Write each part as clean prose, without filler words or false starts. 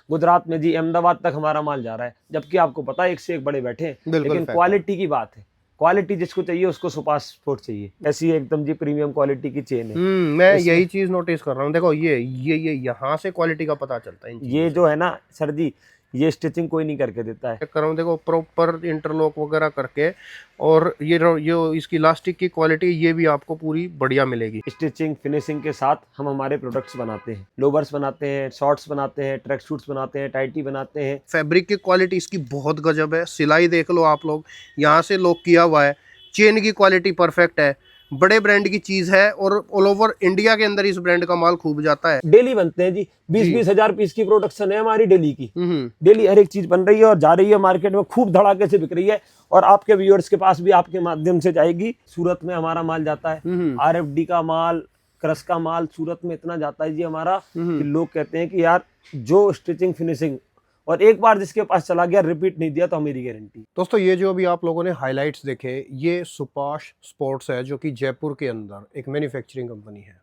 गुजरात में जी अहमदाबाद तक हमारा माल जा रहा है, जबकि आपको पता है एक से एक बड़े बैठे हैं, लेकिन क्वालिटी की बात है। क्वालिटी जिसको चाहिए उसको सुपार स्पोर्ट चाहिए, ऐसी एकदम जी प्रीमियम क्वालिटी की चेन है। मैं यही चीज नोटिस कर रहा हूँ। देखो ये यहाँ से क्वालिटी का पता चलता है इन चीजों ये से। जो है ना सर जी, ये स्टिचिंग कोई नहीं करके देता है। चेक कर रहा हूँ, देखो प्रॉपर इंटरलॉक वगैरह करके, और ये इसकी इलास्टिक की क्वालिटी ये भी आपको पूरी बढ़िया मिलेगी। स्टिचिंग फिनिशिंग के साथ हम हमारे प्रोडक्ट्स बनाते हैं, लोवर्स बनाते हैं, शॉर्ट्स बनाते हैं, ट्रैक सूट्स बनाते हैं, टाइटी बनाते हैं। फैब्रिक की क्वालिटी इसकी बहुत गजब है, सिलाई देख लो आप लोग, यहाँ से लॉक किया हुआ है, चेन की क्वालिटी परफेक्ट है, बड़े ब्रांड की चीज है, और ऑल ओवर इंडिया के अंदर इस ब्रांड का माल खूब जाता है। डेली बनते हैं जी, 20-20 हजार पीस की प्रोडक्शन है हमारी डेली की। हम्म। डेली हर एक चीज बन रही है और जा रही है मार्केट में, खूब धड़ाके से बिक रही है, और आपके व्यूअर्स के पास भी आपके माध्यम से जाएगी। सूरत में हमारा माल जाता है, आरएफडी का माल, क्रश का माल सूरत में इतना जाता है जी हमारा कि लोग कहते हैं कि यार जो स्टिचिंग फिनिशिंग, और एक बार जिसके पास चला गया रिपीट नहीं दिया तो मेरी गारंटी। दोस्तों ये जो अभी आप लोगों ने हाइलाइट्स देखे, ये सुपाश स्पोर्ट्स है, जो कि जयपुर के अंदर एक मैन्युफैक्चरिंग कंपनी है।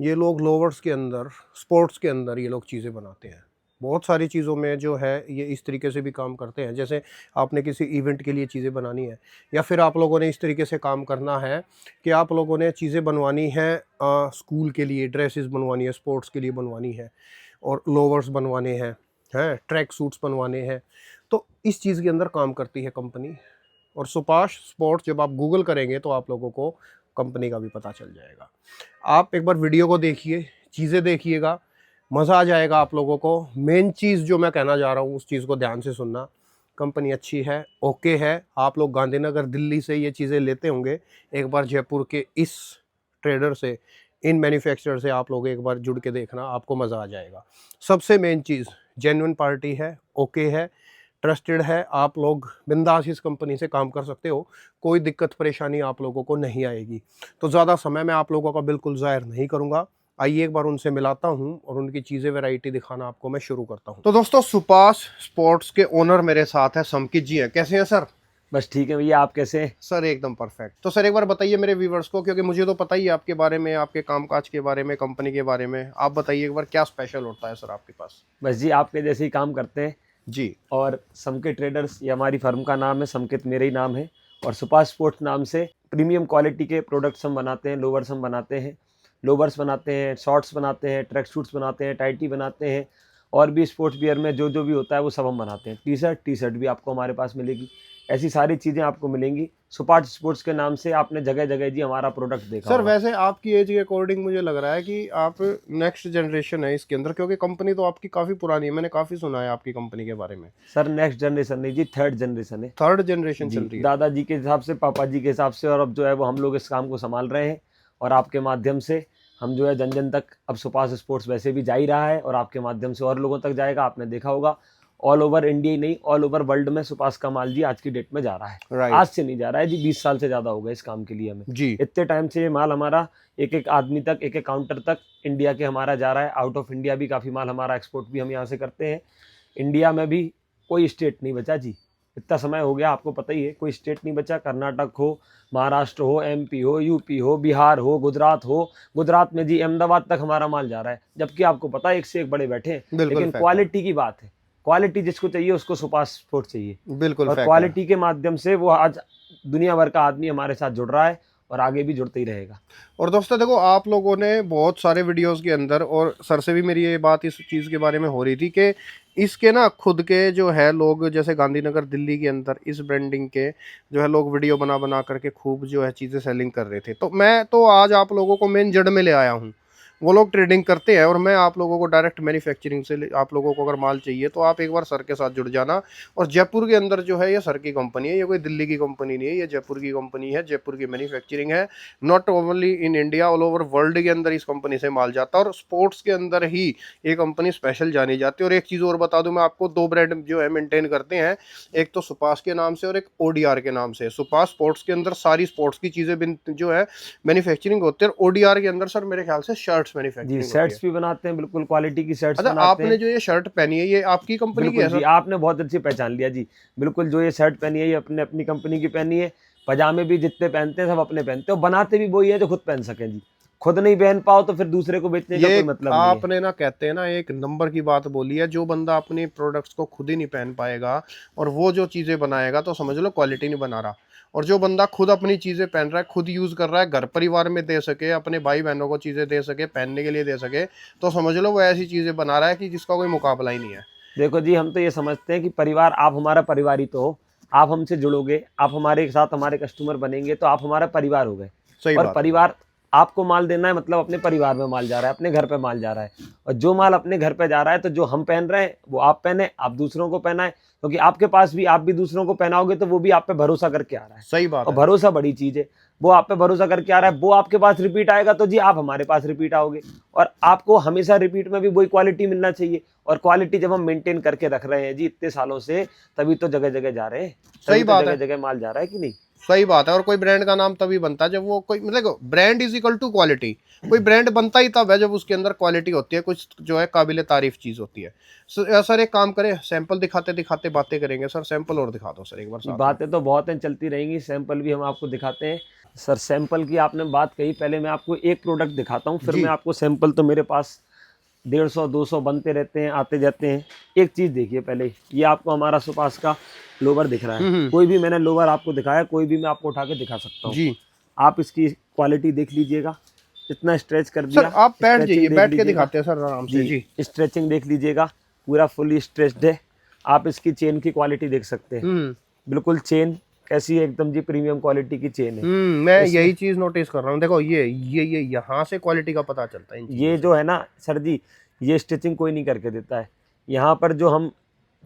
ये लोग लोवर्स के अंदर, स्पोर्ट्स के अंदर ये लोग चीज़ें बनाते हैं। बहुत सारी चीज़ों में जो है ये इस तरीके से भी काम करते हैं, जैसे आपने किसी इवेंट के लिए चीज़ें बनानी है, या फिर आप लोगों ने इस तरीके से काम करना है कि आप लोगों ने चीज़ें बनवानी है, स्कूल के लिए ड्रेसेस बनवानी है, स्पोर्ट्स के लिए बनवानी है, और लोवर्स बनवाने हैं, ट्रैक सूट्स बनवाने हैं, तो इस चीज़ के अंदर काम करती है कंपनी। और सुपाश स्पोर्ट्स जब आप गूगल करेंगे तो आप लोगों को कंपनी का भी पता चल जाएगा। आप एक बार वीडियो को देखिए, चीज़ें देखिएगा, मज़ा आ जाएगा आप लोगों को। मेन चीज़ जो मैं कहना जा रहा हूँ उस चीज़ को ध्यान से सुनना। कंपनी अच्छी है, ओके है। आप लोग गांधीनगर दिल्ली से ये चीज़ें लेते होंगे, एक बार जयपुर के इस ट्रेडर से, इन मैन्युफैक्चरर से आप लोग एक बार जुड़ के देखना, आपको मज़ा आ जाएगा। सबसे मेन चीज़ जेन्युइन पार्टी है, ओके है, ट्रस्टेड है। आप लोग बिंदास इस कंपनी से काम कर सकते हो, कोई दिक्कत परेशानी आप लोगों को नहीं आएगी। तो ज़्यादा समय मैं आप लोगों का बिल्कुल ज़ाहिर नहीं करूँगा, आइए एक बार उनसे मिलाता हूं और उनकी चीज़ें वैरायटी दिखाना आपको मैं शुरू करता हूं। तो दोस्तों सुपाश स्पोर्ट्स के ओनर मेरे साथ है, समकित जी हैं। कैसे हैं सर? बस ठीक है भैया, आप कैसे हैं? सर एकदम परफेक्ट। तो सर एक बार बताइए मेरे व्यूवर्स को, क्योंकि मुझे तो पता ही है आपके बारे में, आपके कामकाज के बारे में, कंपनी के बारे में। आप बताइए एक बार क्या स्पेशल होता है सर आपके पास? बस जी आपके जैसे ही काम करते हैं जी। और समकित ट्रेडर्स, ये हमारी फर्म का नाम है, समकित मेरा ही नाम है, और सुपाश स्पोर्ट्स नाम से प्रीमियम क्वालिटी के प्रोडक्ट्स हम बनाते हैं। लोवर्स हम बनाते हैं, लोवर्स बनाते हैं, शॉर्ट्स बनाते हैं, ट्रैक सूट्स बनाते हैं, टाइटी बनाते हैं, और भी स्पोर्ट्स वियर में जो जो भी होता है वो सब हम बनाते हैं। टी शर्ट भी आपको हमारे पास मिलेगी, ऐसी सारी चीज़ें आपको मिलेंगी। सुपाश स्पोर्ट्स के नाम से आपने जगह जगह जी हमारा प्रोडक्ट देखा सर होगा। वैसे आपकी एज के अकॉर्डिंग मुझे लग रहा है कि आप नेक्स्ट जनरेशन है इसके अंदर, क्योंकि कंपनी तो आपकी काफ़ी पुरानी है, मैंने काफ़ी सुना है आपकी कंपनी के बारे में। सर नेक्स्ट जनरेशन नहीं जी, थर्ड जनरेशन है। थर्ड जनरेशन चल रही है। दादाजी के हिसाब से, पापा जी के हिसाब से, और अब जो है वो हम लोग इस काम को संभाल रहे हैं, और आपके माध्यम से हम जो है जन जन तक, अब सुपाश स्पोर्ट्स वैसे भी जा ही रहा है और आपके माध्यम से और लोगों तक जाएगा। आपने देखा होगा ऑल ओवर इंडिया ही नहीं, ऑल ओवर वर्ल्ड में सुपाश का माल जी आज की डेट में जा रहा है। आज से नहीं जा रहा है जी, 20 साल से ज़्यादा हो गए इस काम के लिए हमें जी। इतने टाइम से ये माल हमारा एक एक आदमी तक, एक एक काउंटर तक इंडिया के हमारा जा रहा है। आउट ऑफ इंडिया भी काफ़ी माल हमारा एक्सपोर्ट भी हम यहाँ से करते हैं। इंडिया में भी कोई स्टेट नहीं बचा जी, इतना समय हो गया आपको पता ही है, कोई स्टेट नहीं बचा। कर्नाटक हो, महाराष्ट्र हो, एमपी हो, यूपी हो, बिहार हो, गुजरात हो। गुजरात में जी अहमदाबाद तक हमारा माल जा रहा है, जबकि आपको पता है एक से एक बड़े बैठे हैं, लेकिन क्वालिटी की बात है। क्वालिटी जिसको चाहिए उसको सुपाश स्पोर्ट चाहिए, बिल्कुल। और क्वालिटी के माध्यम से वो आज दुनिया भर का आदमी हमारे साथ जुड़ रहा है और आगे भी जुड़ते ही रहेगा। और दोस्तों देखो आप लोगों ने बहुत सारे वीडियोस के अंदर, और सर से भी मेरी ये बात इस चीज़ के बारे में हो रही थी कि इसके ना खुद के जो है लोग, जैसे गांधीनगर दिल्ली के अंदर इस ब्रांडिंग के जो है लोग वीडियो बना बना करके खूब जो है चीज़ें सेलिंग कर रहे थे। तो मैं तो आज आप लोगों को मेन जड़ में ले आया हूँ। वो लोग ट्रेडिंग करते हैं और मैं आप लोगों को डायरेक्ट मैन्युफैक्चरिंग से, आप लोगों को अगर माल चाहिए तो आप एक बार सर के साथ जुड़ जाना। और जयपुर के अंदर जो है ये सर की कंपनी है, ये कोई दिल्ली की कंपनी नहीं है, ये जयपुर की कंपनी है, जयपुर की मैन्युफैक्चरिंग है। Not only in India, all over world के अंदर इस कंपनी से माल जाता है, और स्पोर्ट्स के अंदर ही ये कंपनी स्पेशल जानी जाती है। और एक चीज़ और बता दूं मैं आपको, दो ब्रांड जो है मेंटेन करते हैं, एक तो सुपाश के नाम से और एक ओडीआर के नाम से। सुपाश स्पोर्ट्स के अंदर सारी स्पोर्ट्स की चीज़ें जो है मैन्युफैक्चरिंग होती है, और ओडीआर के अंदर सर मेरे ख्याल से शर्ट्स मैन्युफैक्चरिंग भी बनाते हैं, बिल्कुल क्वालिटी की शर्ट्स अच्छा, बनाते हैं। आपने जो ये शर्ट पहनी है ये आपकी कंपनी की है जी, सर? आपने बहुत अच्छी पहचान लिया जी। बिल्कुल जो ये शर्ट पहनी है ये अपने अपनी कंपनी की पहनी है। पजामे भी जितने पहनते हैं सब अपने पहनते हैं, और बनाते भी वही है जो खुद पहन सकें जी। खुद नहीं पहन पाओ तो फिर दूसरे को बेचने का ये कोई मतलब नहीं है। आपने ना कहते हैं ना एक नंबर की बात बोली है, जो बंदा अपने प्रोडक्ट्स को खुद ही नहीं पहन पाएगा और वो जो चीजें बनाएगा तो समझ लो क्वालिटी नहीं बना रहा। और जो बंदा खुद अपनी चीजें पहन रहा है, खुद यूज कर रहा है, घर परिवार में दे सके, अपने भाई बहनों को चीजें दे सके, पहनने के लिए दे सके, तो समझ लो वो ऐसी चीजें बना रहा है कि जिसका कोई मुकाबला ही नहीं है। देखो जी, हम तो ये समझते हैं कि परिवार, आप हमारा परिवार ही तो हो। आप हमसे जुड़ोगे, आप हमारे साथ हमारे कस्टमर बनेंगे तो आप हमारा परिवार हो गए। सही और बात है। परिवार, आपको माल देना है मतलब अपने परिवार में माल जा रहा है, अपने घर पे माल जा रहा है। और जो माल अपने घर पे जा रहा है तो जो हम पहन रहे हैं वो आप पहने, आप दूसरों को पहनाए, क्योंकि आपके पास भी आप भी दूसरों को पहनाओगे तो वो भी आप पे भरोसा करके आ रहा है। सही बात और है। भरोसा बड़ी चीज है। वो आप पे भरोसा करके आ रहा है, वो आपके पास रिपीट आएगा तो जी आप हमारे पास रिपीट आओगे। और आपको हमेशा रिपीट में भी वही क्वालिटी मिलना चाहिए। और क्वालिटी जब हम मेंटेन करके रख रहे हैं जी इतने सालों से, तभी तो जगह जगह जा रहे हैं, सही तभी तो बात जगह है। जगह माल जा रहा है कि नहीं। सही बात है। और कोई ब्रांड का नाम तभी बनता है जब वो कोई मतलब brand is equal to quality. कोई ब्रांड बनता ही तब है जब उसके अंदर क्वालिटी होती है, कुछ जो है काबिले तारीफ चीज होती है। सर एक काम करें, सैंपल दिखाते दिखाते बातें करेंगे। सर सैंपल और दिखा दो सर एक बार साथ में। बातें तो बहुत हैं, चलती रहेंगी, सैंपल भी हम आपको दिखाते हैं। सर सैंपल की आपने बात कही, पहले मैं आपको एक प्रोडक्ट दिखाता हूँ, फिर जी। मैं आपको सैंपल, तो मेरे पास 150-200 बनते रहते हैं, आते जाते हैं। एक चीज़ देखिए पहले, ये आपको हमारा सुपास का लोवर दिख रहा है। हम्म। कोई भी मैंने लोवर आपको दिखाया, कोई भी मैं आपको उठा के दिखा सकता हूँ। जी। आप इसकी क्वालिटी देख लीजिएगा, इतना स्ट्रेच कर सर दिया, आप बैठ जाइए, स्ट्रेचिंग देख बैठ के लीजिएगा दिखाते हैं सर आराम से। जी, जी। स्ट्रेचिंग देख लीजिएगा, पूरा फुली स्ट्रेच्ड है। आप इसकी चेन की क्वालिटी देख सकते हैं, हम्म। बिल्कुल चेन कैसी है, एकदम जी प्रीमियम क्वालिटी की चेन है। मैं इसमें यही चीज नोटिस कर रहा हूँ। देखो ये यहाँ से क्वालिटी का पता चलता है इन चीजों ये से। जो है ना सर जी, ये स्टिचिंग कोई नहीं करके देता है। यहाँ पर जो हम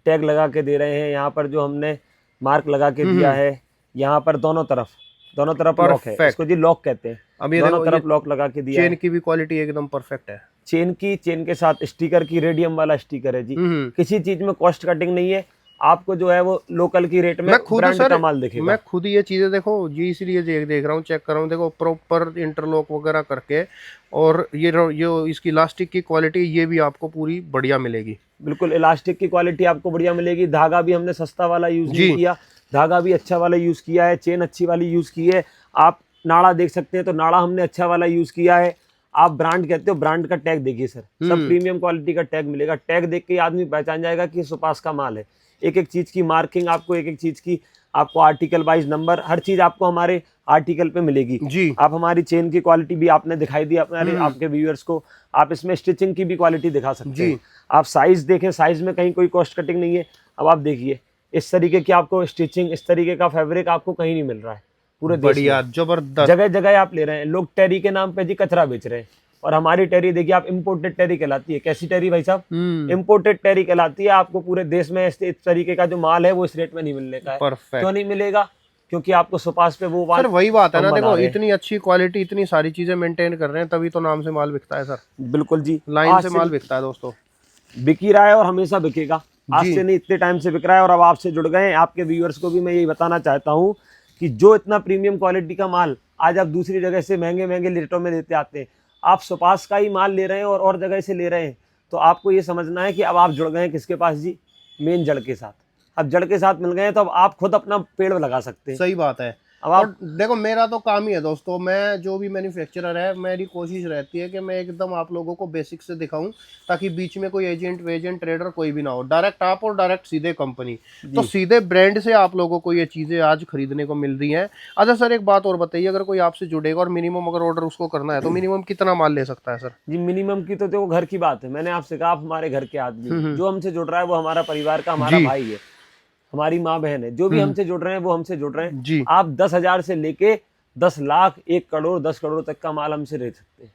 टैग लगा के दे रहे हैं, यहाँ पर जो हमने मार्क लगा के दिया है, यहाँ पर दोनों तरफ लॉक है, परफेक्ट। इसको जी लॉक कहते हैं। अब ये दोनों देखो, ये तरफ लॉक लगा के दिया चेन है। की भी क्वालिटी एकदम परफेक्ट है। चेन के साथ स्टिकर की, रेडियम वाला स्टिकर है जी। हम्म। किसी चीज में कॉस्ट कटिंग नहीं है, आपको जो है वो लोकल की रेट में मैं खुद ब्रांड सर, का माल दिखेगा। मैं खुद ये चीजें देखो ये इसलिए देख रहा हूँ, चेक कर रहा हूँ। देखो प्रॉपर इंटरलॉक वगैरह करके, और ये इसकी इलास्टिक की क्वालिटी ये भी आपको पूरी बढ़िया मिलेगी। बिल्कुल इलास्टिक की क्वालिटी आपको बढ़िया मिलेगी। धागा भी हमने सस्ता वाला यूज जी। नहीं किया, धागा भी अच्छा वाला यूज किया है, चेन अच्छी वाली यूज की है। आप नाड़ा देख सकते हैं तो नाड़ा हमने अच्छा वाला यूज किया है। आप ब्रांड कहते हो, ब्रांड का टैग देखिए सर, सब प्रीमियम क्वालिटी का टैग मिलेगा। टैग देख के आदमी पहचान जाएगा कि सुपास का माल है। एक एक चीज की मार्किंग आपको, एक एक चीज की आपको आर्टिकल वाइज नंबर, हर चीज आपको हमारे आर्टिकल पे मिलेगी। जी। आप हमारी चेन की क्वालिटी भी आपने दिखाई दी अपने आपके व्यूअर्स को। आप इसमें स्टिचिंग की भी क्वालिटी दिखा सकते हैं। आप साइज देखें, साइज में कहीं कोई कॉस्ट कटिंग नहीं है। अब आप देखिए, इस तरीके की आपको स्टिचिंग, इस तरीके का फैब्रिक आपको कहीं नहीं मिल रहा है पूरे देश बढ़िया में। जबरदस्त। जगह जगह आप ले रहे हैं, लोग टेरी के नाम पे जी कचरा बेच रहे हैं। और हमारी टेरी देखिए आप, इम्पोर्टेड टेरी कहलाती है। कैसी टेरी भाई साहब? इम्पोर्टेड टेरी कहलाती है। आपको पूरे देश में इस तरीके का जो माल है वो इस रेट में नहीं मिलने का है। परफेक्ट। क्यों नहीं मिलेगा? क्योंकि आपको सुपास पे वो सर वही बात है ना, हम बना देखो रहे हैं। इतनी अच्छी क्वालिटी, इतनी सारी चीजें मेंटेन कर रहे हैं, तभी तो नाम से माल बिकता है सर। बिल्कुल जी, लाइन आज से से माल बिकता है दोस्तों। बिक ही रहा है और हमेशा बिकेगा। आज जी। से नहीं, इतने टाइम से बिक रहा है। और अब आपसे जुड़ गए हैं, आपके व्यूअर्स को भी मैं यही बताना चाहता हूँ कि जो इतना प्रीमियम क्वालिटी का माल आज आप दूसरी जगह से महंगे महंगे रेटों में देते आते हैं, आप सुपास का ही माल ले रहे हैं और जगह से ले रहे हैं। तो आपको ये समझना है कि अब आप जुड़ गए हैं किसके पास जी? मेन जड़ के साथ। अब जड़ के साथ मिल गए हैं तो अब आप खुद अपना पेड़ लगा सकते हैं। सही बात है। अब और आप देखो मेरा तो काम ही है दोस्तों, मैं जो भी मैन्युफैक्चरर है, मेरी कोशिश रहती है कि मैं एकदम आप लोगों को बेसिक से दिखाऊं, ताकि बीच में कोई एजेंट वेजेंट ट्रेडर कोई भी ना हो। डायरेक्ट आप और डायरेक्ट सीधे कंपनी, तो सीधे ब्रांड से आप लोगों को ये चीज़ें आज खरीदने को मिल रही हैं। अच्छा सर एक बात और बताइए, अगर कोई आपसे जुड़ेगा और मिनिमम अगर ऑर्डर उसको करना है तो मिनिमम कितना माल ले सकता है सर? जी, मिनिमम की तो देखो घर की बात है। मैंने आपसे कहा आप हमारे घर के आदमी हैं। जो हमसे जुड़ रहा है वो हमारा परिवार का, हमारा जी। भाई है, हमारी माँ बहन है। जो भी हमसे जुड़ रहे हैं वो हमसे जुड़ रहे हैं। जी। आप 10,000 से लेके 10 लाख, 1 करोड़, 10 करोड़ तक का माल हमसे ले सकते हैं।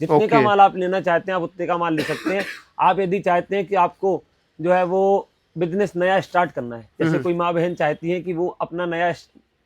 जितने का ओके। माल आप लेना चाहते हैं आप उतने का माल ले सकते हैं। आप यदि चाहते हैं कि आपको जो है वो बिजनेस नया स्टार्ट करना है, जैसे कोई माँ बहन चाहती है कि वो अपना नया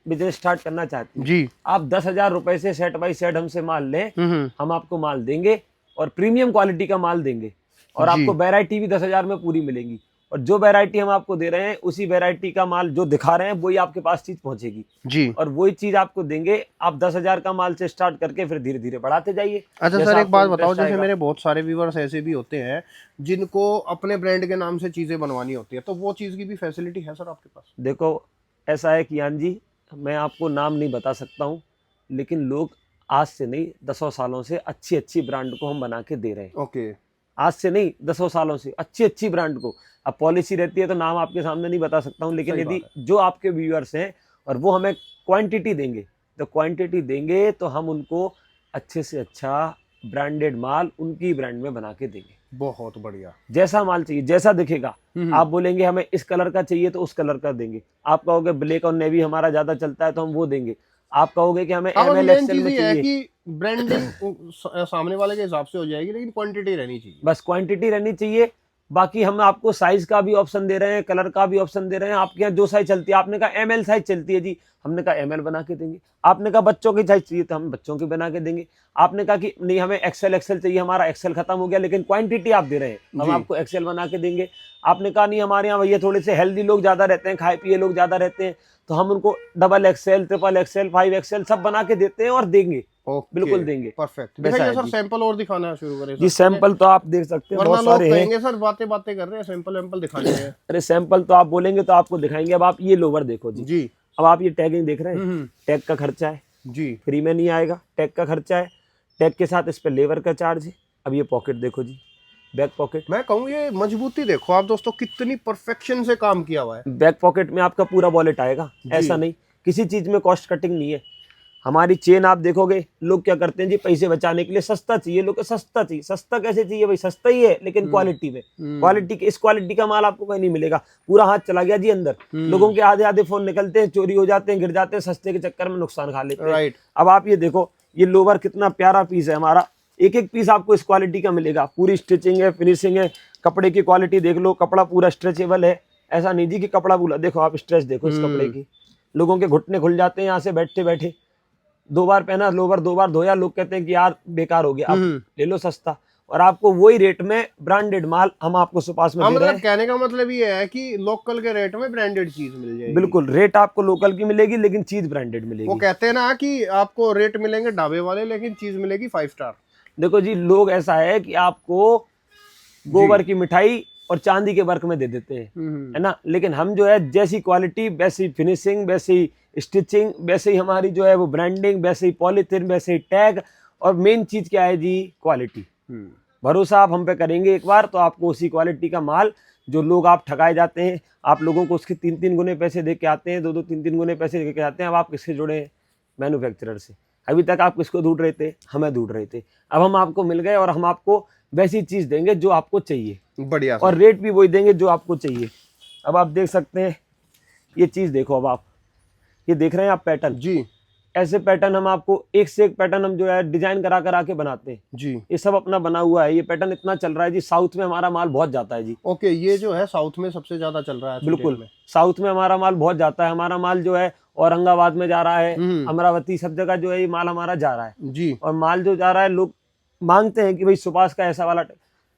बिजनेस स्टार्ट करना चाहती है, जी। आप 10,000 रुपए से सेट बाई सेट हमसे माल लें, हम्म। हम आपको माल देंगे और प्रीमियम क्वालिटी का माल देंगे। और जी। आपको वैरायटी भी 10,000 में पूरी मिलेगी। और जो वैरायटी हम आपको दे रहे हैं उसी वैरायटी का माल जो दिखा रहे हैं वही आपके पास चीज पहुंचेगी। जी। और वही चीज आपको देंगे। आप 10,000 का माल से स्टार्ट करके फिर धीरे धीरे बढ़ाते जाइए। अच्छा जैसा सर एक आपको बात बताओ, इंटरेस्ट जैसे आएगा। मेरे बहुत सारे व्यूवर्स ऐसे भी होते हैं जिनको अपने ब्रांड के नाम से चीजें बनवानी होती है, तो वो चीज की भी फैसिलिटी है सर आपके पास? देखो ऐसा है कि यान जी, मैं आपको नाम नहीं बता सकता हूँ, लेकिन लोग आज से नहीं 10 सालों से अच्छी अच्छी ब्रांड को हम बना के दे रहे हैं। ओके। आज से नहीं 10 सालों से अच्छी अच्छी ब्रांड को। अब पॉलिसी रहती है तो नाम आपके सामने नहीं बता सकता हूँ, लेकिन सही यदि बात जो आपके व्यूअर्स हैं और वो हमें क्वांटिटी देंगे, तो क्वांटिटी देंगे तो हम उनको अच्छे से अच्छा ब्रांडेड माल उनकी ब्रांड में बना के देंगे। बहुत बढ़िया। जैसा माल चाहिए, जैसा दिखेगा, आप बोलेंगे हमें इस कलर का चाहिए तो उस कलर का देंगे। आप कहोगे ब्लैक और नेवी हमारा ज्यादा चलता है तो हम वो देंगे। आप कहोगे कि हमें हाँ, ML मेन XL चीज में ये है चाहिए, कि ब्रांडिंग सामने वाले के हिसाब से हो जाएगी, लेकिन क्वांटिटी रहनी चाहिए। बस क्वांटिटी रहनी चाहिए। बाकी हम आपको साइज का भी ऑप्शन दे रहे हैं, कलर का भी ऑप्शन दे रहे हैं। आपके यहाँ जो साइज चलती है, आपने कहा ML साइज चलती है जी, हमने कहा ML बना के देंगे। आपने कहा बच्चों की साइज चाहिए तो हम बच्चों की बना के देंगे। आपने कहा कि नहीं हमें XL चाहिए, हमारा XL खत्म हो गया, लेकिन क्वांटिटी आप दे रहे हैं, हम जी। आपको XL बना के देंगे। आपने कहा नहीं हमारे यहाँ भैया थोड़े से हेल्दी लोग ज्यादा रहते हैं, खाए पिए लोग ज्यादा रहते हैं, तो हम उनको XXL, XXL, 5XL सब बना के देते हैं और देंगे, बिल्कुल देंगे। परफेक्ट। वैसा दिखाइए है सर, जी। सैंपल और दिखाना शुरू करें जी सर। सैंपल तो आप देख सकते हैं, वरना बहुत लोग सारे हैं। कहेंगे सर बातें बातें कर रहे हैं, सैंपल वैंपल दिखाने हैं। अरे सैंपल तो आप बोलेंगे तो आपको दिखाएंगे। अब आप ये लोवर देखो जी, जी। अब आप ये टैगिंग देख रहे हैं, टैग का खर्चा है, जी। फ्री में नहीं आएगा, टैग का खर्चा है, टैग के साथ इस पे लेबर का चार्ज है। अब ये पॉकेट देखो जी, बैक पॉकेट, मैं कहूँ ये मजबूती देखो आप दोस्तों, कितनी परफेक्शन से काम किया हुआ है। बैक पॉकेट में आपका पूरा वॉलेट आएगा। ऐसा नहीं, किसी चीज में कॉस्ट कटिंग नहीं है। हमारी चेन आप देखोगे, लोग क्या करते हैं जी, पैसे बचाने के लिए सस्ता चाहिए, लोग को सस्ता चाहिए। सस्ता कैसे चाहिए भाई, सस्ता ही है लेकिन क्वालिटी में, क्वालिटी इस क्वालिटी का माल आपको कहीं नहीं मिलेगा। पूरा हाथ चला गया जी अंदर। लोगों के आधे आधे फोन निकलते हैं, चोरी हो जाते हैं, गिर जाते हैं, सस्ते के चक्कर में नुकसान खा लेते हैं। राइट। अब आप ये देखो, ये लोवर कितना प्यारा पीस है हमारा, एक एक पीस आपको इस क्वालिटी का मिलेगा। पूरी स्टिचिंग है, फिनिशिंग है, कपड़े की क्वालिटी देख लो, कपड़ा पूरा स्ट्रेचेबल है। ऐसा नहीं जी कि कपड़ा पूरा, देखो आप स्ट्रेच देखो इस कपड़े की, लोगों के घुटने खुल जाते हैं यहाँ से बैठते बैठे। 2 बार पहना लोवर, 2 बार धोया, लोग कहते हैं कि यार बेकार हो गया। अब ले लो सस्ता, और आपको वही रेट में ब्रांडेड माल हम आपको सुपास में दे रहे हैं। कहने का मतलब ये है कि लोकल के रेट में ब्रांडेड चीज मिल जाएगी। बिल्कुल, रेट आपको लोकल की मिलेगी लेकिन चीज ब्रांडेड मिलेगी। वो कहते हैं ना कि आपको रेट मिलेंगे ढाबे वाले, लेकिन चीज मिलेगी 5 स्टार। देखो जी, लोग ऐसा है कि आपको गोबर की मिठाई और चांदी के वर्क में दे देते हैं, है ना, लेकिन हम जो है जैसी क्वालिटी वैसी फिनिशिंग, वैसी स्टिचिंग, वैसे ही हमारी जो है वो ब्रांडिंग, वैसे ही पॉलीथिन, वैसे ही टैग, और मेन चीज क्या है जी, क्वालिटी। भरोसा आप हम पे करेंगे एक बार तो आपको उसी क्वालिटी का माल, जो लोग आप ठगाए जाते हैं, आप लोगों को उसके 3-3 गुने पैसे दे के आते हैं, 2-2, 3-3 गुने पैसे दे के आते हैं। अब आप किससे जुड़े हैं, मैन्युफैक्चरर से। अभी तक आप किसको ढूंढ रहे थे, हमें ढूंढ रहे थे, अब हम आपको मिल गए और हम आपको वैसी चीज देंगे जो आपको चाहिए, बढ़िया, और रेट भी वही देंगे जो आपको चाहिए। अब आप देख सकते हैं, ये चीज देखो, अब आप ये देख रहे हैं आप पैटर्न जी। ऐसे पैटर्न हम आपको एक से एक पैटर्न हम जो है डिजाइन करा करा के बनाते हैं जी। ये सब अपना बना हुआ है। ये पैटर्न इतना चल रहा है जी, साउथ में हमारा माल बहुत जाता है जी। ओके, ये जो है साउथ में सबसे ज्यादा चल रहा है। बिल्कुल, साउथ में हमारा माल बहुत जाता है। हमारा माल जो है औरंगाबाद में जा रहा है, अमरावती, सब जगह जो है ये माल हमारा जा रहा है जी। और माल जो जा रहा है, लोग मांगते हैं कि भाई सुपास का ऐसा वाला,